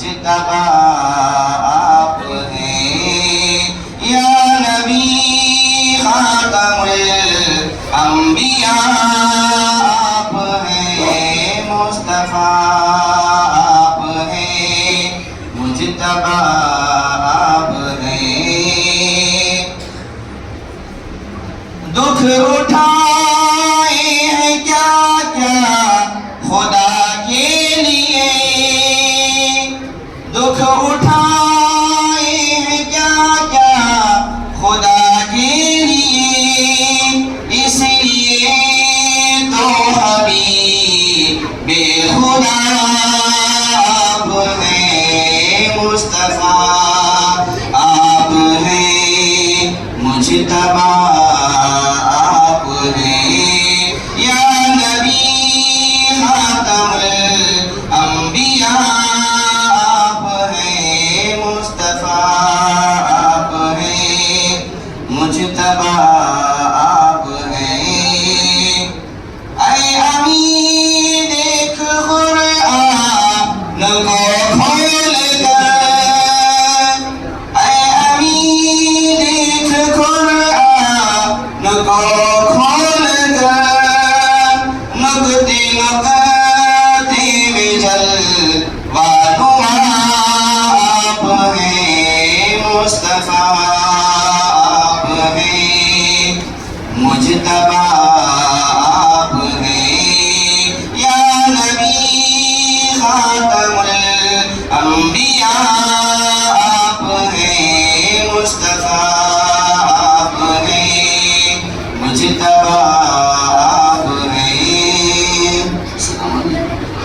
मुजतबा आप हैं या नबी खातमुल अंबिया आप हैं मुस्तफा आप हैं मुजतबा आप हैं दुख उठाए हैं क्या क्या खुदा के लिए दुख उठाए हैं क्या क्या खुदा के लिए इसलिए तो हबीब बेखुदा आप हैं मुस्तफा आप हैं मुजतबा आप हैं या नबी खातमुल अंबिया आप हैं मुस्तफा आप हैं मुजतबा आप हैं ऐ अमीन देख कुरान को खोल कर ऐ अमीन देख कुरान को खोल कर नुक्ते नुक्ते में जलवा आप हैं मुस्तफा आप हैं मुजतबा आप हैं या नबी खातमुल अंबिया